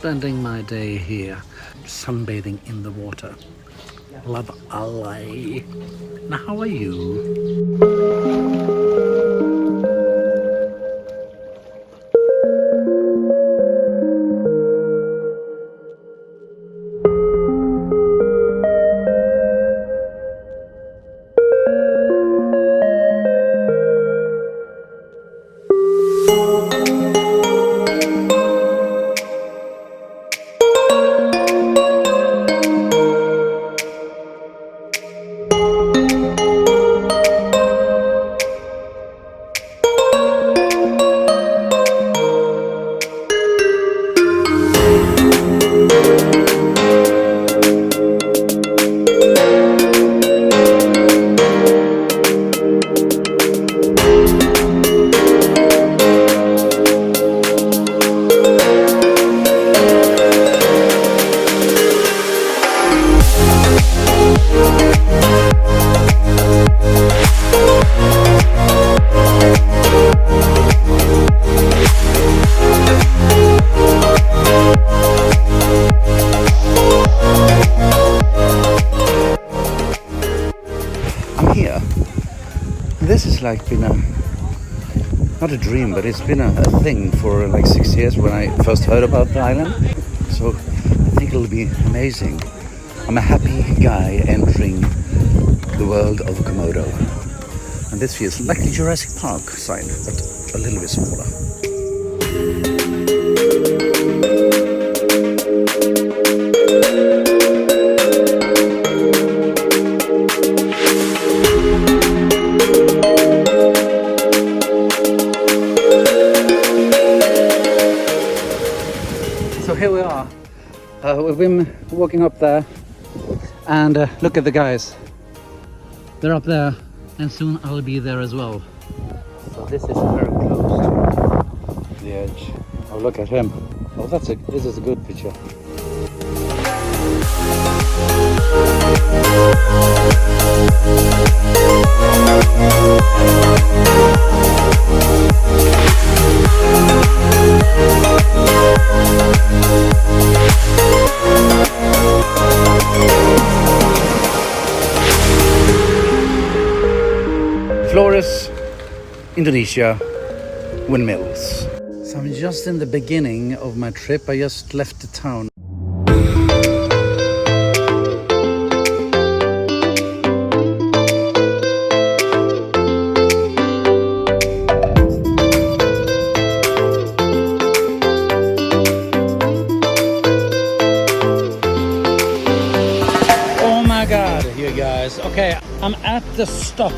spending my day here, sunbathing in the water. Love LA. Now, how are you? This has like been not a dream, but it's been a thing for like 6 years when I first heard about the island. So I think it'll be amazing. I'm a happy guy entering the world of Komodo. And this feels like the Jurassic Park sign, but a little bit smaller. So here we are. We've been walking up there, and look at the guys. They're up there, and soon I'll be there as well. So this is very close to the edge. Oh, look at him. Oh, this is a good picture. Flores, Indonesia, windmills. So I'm just in the beginning of my trip. I just left the town. Oh my God, you guys. Okay, I'm at the stop.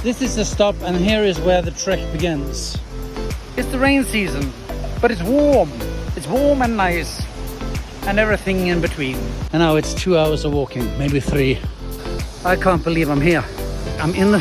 This is the stop, and here is where the trek begins. It's the rain season, but it's warm. It's warm and nice, and everything in between. And now it's 2 hours of walking, maybe 3. I can't believe I'm here. I'm in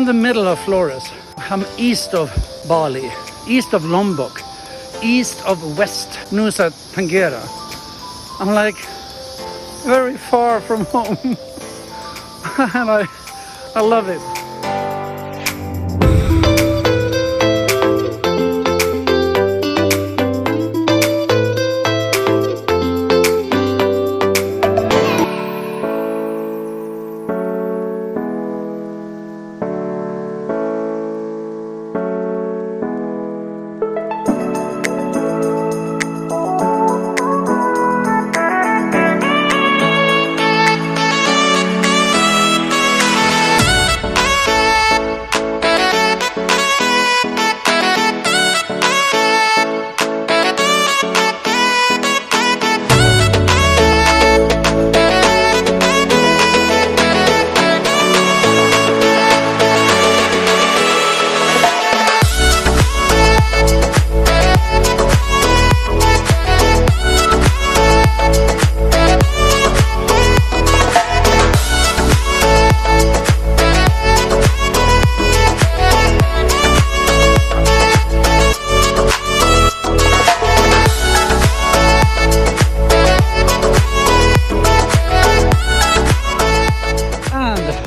the middle of Flores. I'm east of Bali, east of Lombok, east of West Nusa Tenggara. I'm like very far from home, and I love it.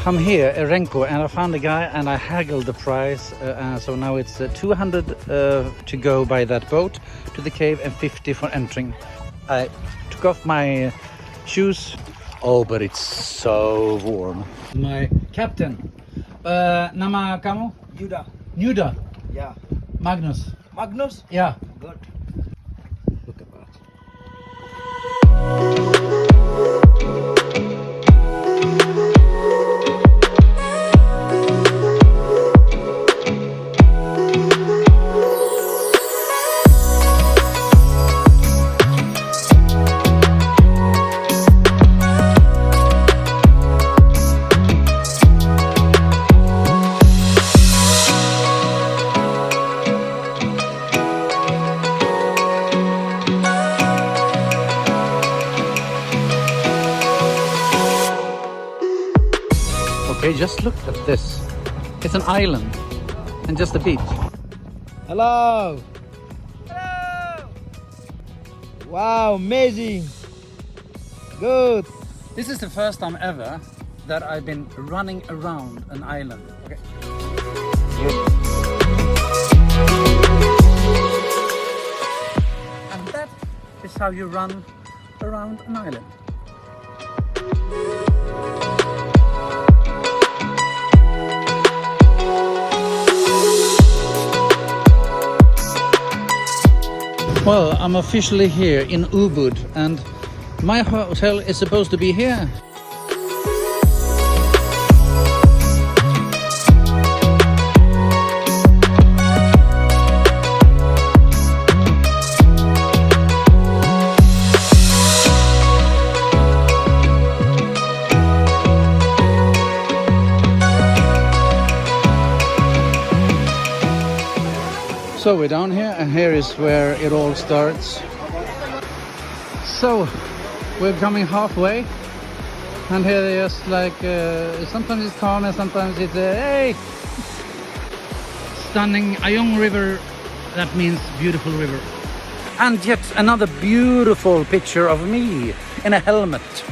come here, Renko, and I found a guy and I haggled the price. So now it's 200 to go by that boat to the cave and 50 for entering. I took off my shoes. Oh, but it's so warm. My captain. Nama kamu? Yuda. Yuda. Yeah. Magnus. Magnus? Yeah. Good. Look at that. Okay, just look at this. It's an island and just a beach. Hello. Hello. Wow, amazing. Good. This is the first time ever that I've been running around an island. Okay. And that is how you run around an island. Well, I'm officially here in Ubud and my hotel is supposed to be here. So we're down here and here is where it all starts. So we're coming halfway and here there's like sometimes it's calm and sometimes it's hey, stunning Ayong River. That means beautiful river. And yet another beautiful picture of me in a helmet.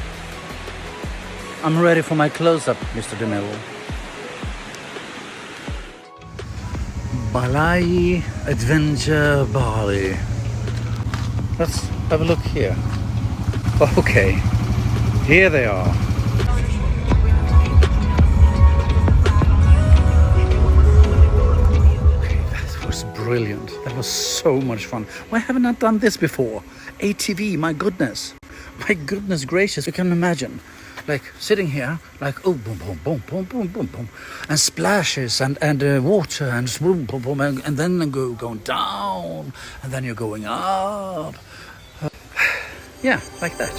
I'm ready for my close-up, Mr. DeMille. Bali Adventure Bali. Let's have a look here. Okay, here they are. Okay, that was brilliant. That was so much fun. Why haven't I done this before? ATV, my goodness. My goodness gracious, you can imagine. Like sitting here, like oh boom boom boom boom boom boom boom, and splashes and water and boom boom boom, and then going down, and then you're going up. Yeah, like that.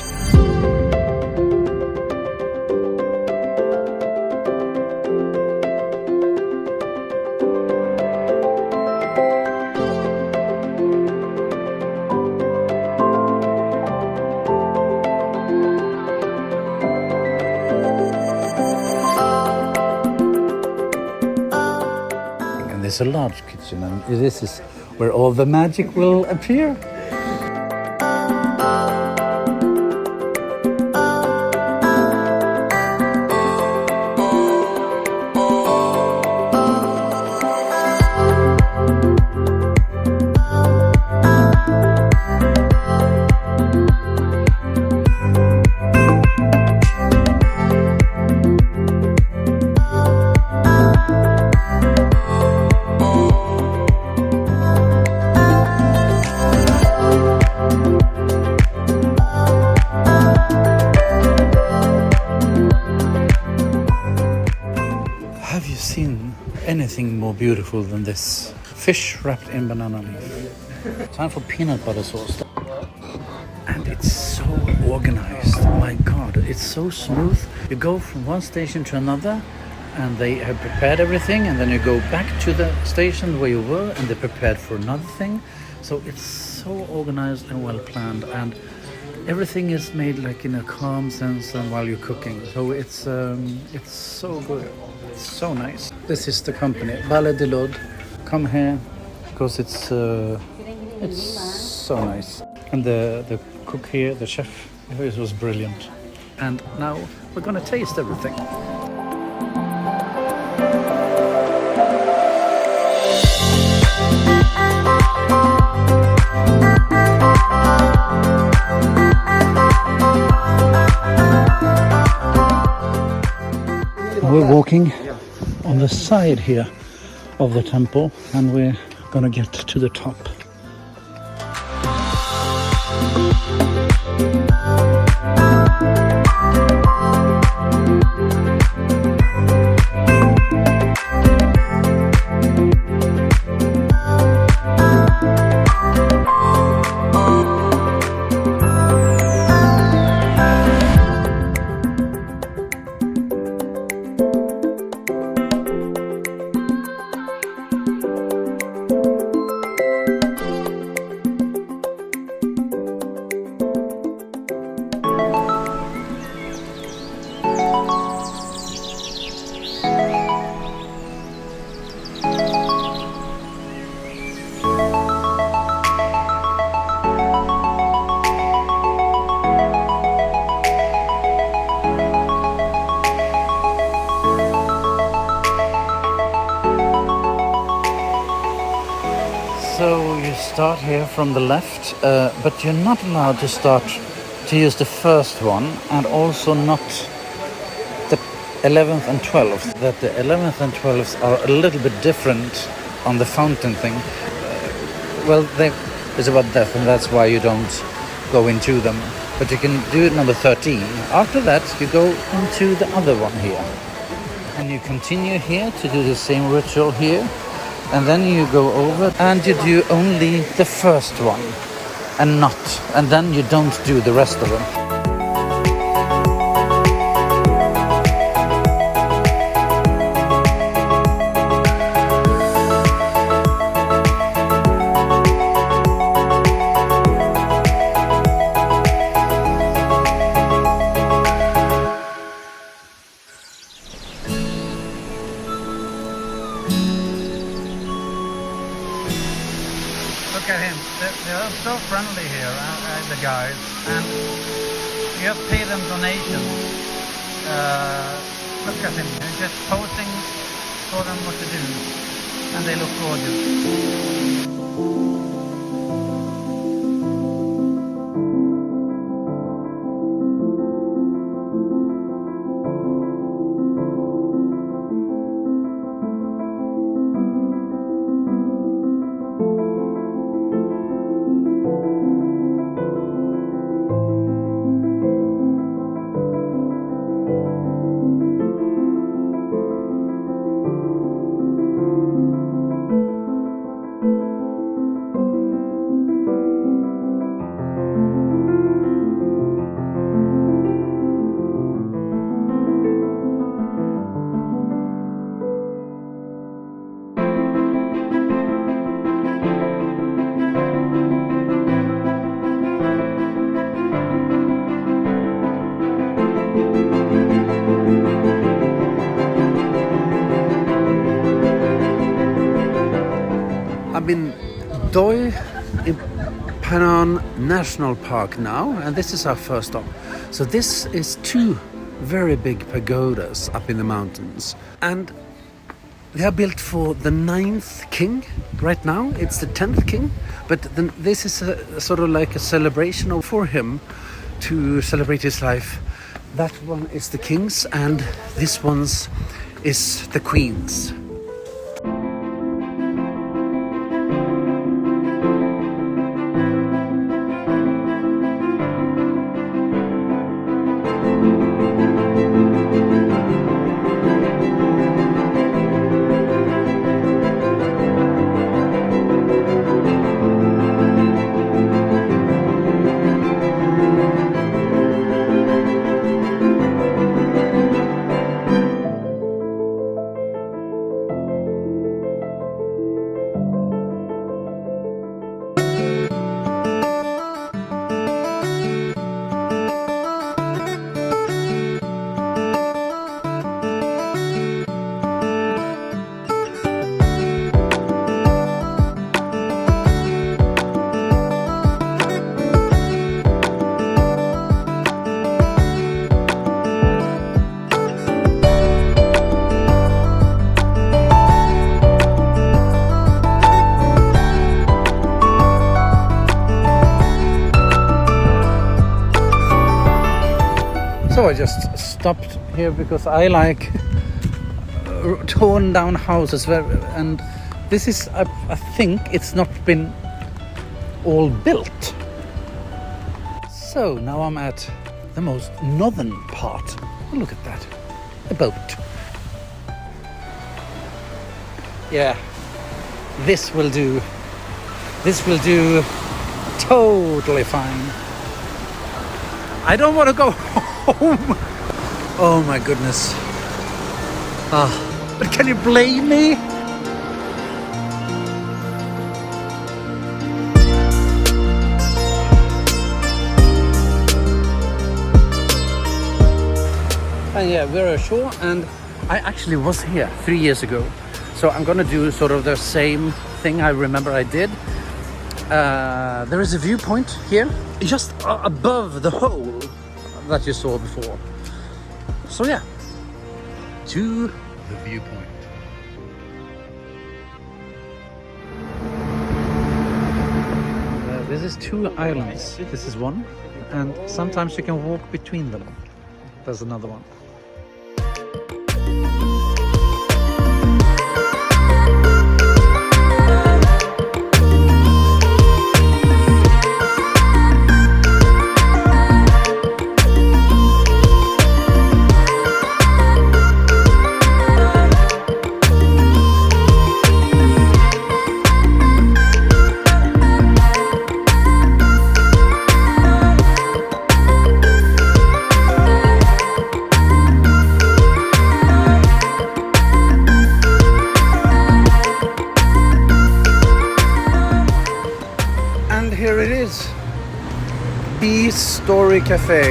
There's a large kitchen and this is where all the magic will appear. Anything more beautiful than this? Fish wrapped in banana leaf. Time for peanut butter sauce. And it's so organized. My God, it's so smooth. You go from one station to another and they have prepared everything and then you go back to the station where you were and they prepared for another thing. So it's so organized and well planned and everything is made like in a calm sense and while you're cooking. So it's so good. It's so nice. This is the company, Ballet de Lod. Come here because it's so nice. And the cook here, the chef, it was brilliant. And now we're gonna taste everything. We're walking on the side here of the temple, and we're gonna get to the top. So you start here from the left, but you're not allowed to start to use the first one, and also not the 11th and 12th. That the 11th and 12th are a little bit different on the fountain thing. Well, it's about death, and that's why you don't go into them. But you can do number 13. After that, you go into the other one here, and you continue here to do the same ritual here. And then you go over and you do only the first one and then you don't do the rest of them. Look at him, they're so friendly here, the guys, and you have to pay them donations. Look at him, he's just posing for them what to do, and they look gorgeous. I'm in Doi Panon National Park now, and this is our first stop. So this is two very big pagodas up in the mountains, and they are built for the 9th king. Right now it's the 10th king, but this is a sort of like a celebration for him to celebrate his life. That one is the king's, and this one's is the queen's. So I just stopped here because I like torn down houses, and this is, I think it's not been all built. So now I'm at the most northern part. Oh, look at that, a boat. Yeah, this will do. This will do totally fine. I don't want to go home. Oh my goodness. But can you blame me? And yeah, we're ashore, and I actually was here 3 years ago. So I'm gonna do sort of the same thing I remember I did. There is a viewpoint here, just above the hole that you saw before. So yeah, to the viewpoint. This is 2 islands. This is one, and sometimes you can walk between them. There's another one. Here it is, B-Story Cafe.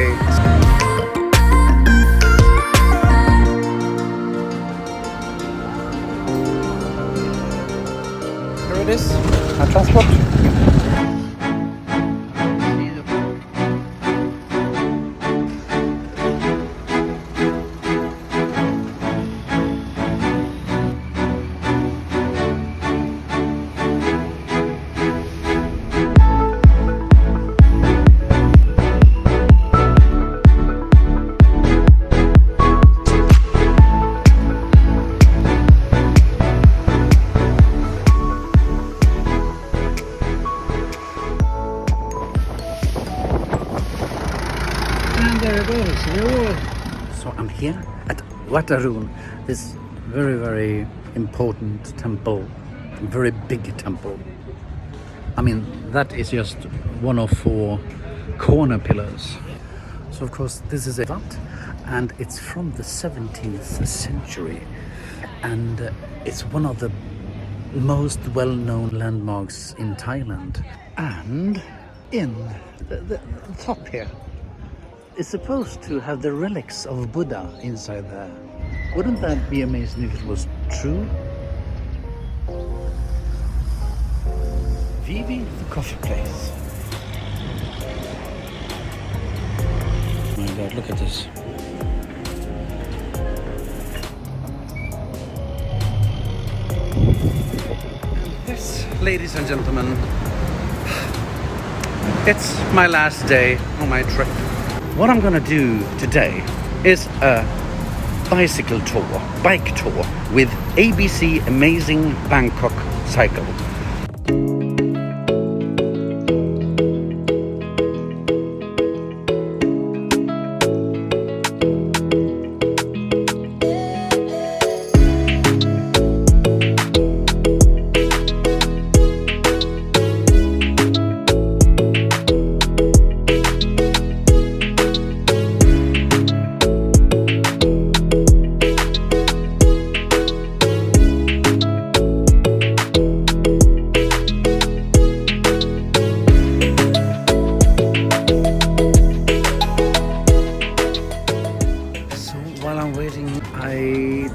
Here it is, our transport. So I'm here at Wat Arun, this very, very important temple, very big temple. I mean, that is just one of 4 corner pillars. So of course this is a Wat, and it's from the 17th century, and it's one of the most well-known landmarks in Thailand. And in the top here, it's supposed to have the relics of Buddha inside there. Wouldn't that be amazing if it was true? Vivi, the coffee place. Oh my God, look at this. Yes, ladies and gentlemen, it's my last day on my trip. What I'm gonna do today is a bicycle tour, bike tour with ABC Amazing Bangkok Cycle.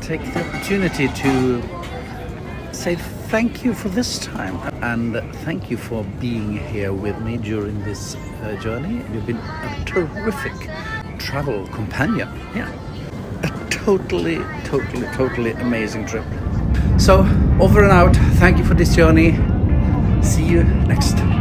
Take the opportunity to say thank you for this time, and thank you for being here with me during this journey. You've been a terrific travel companion. Yeah, a totally amazing trip. So over and out. Thank you for this journey. See you next time.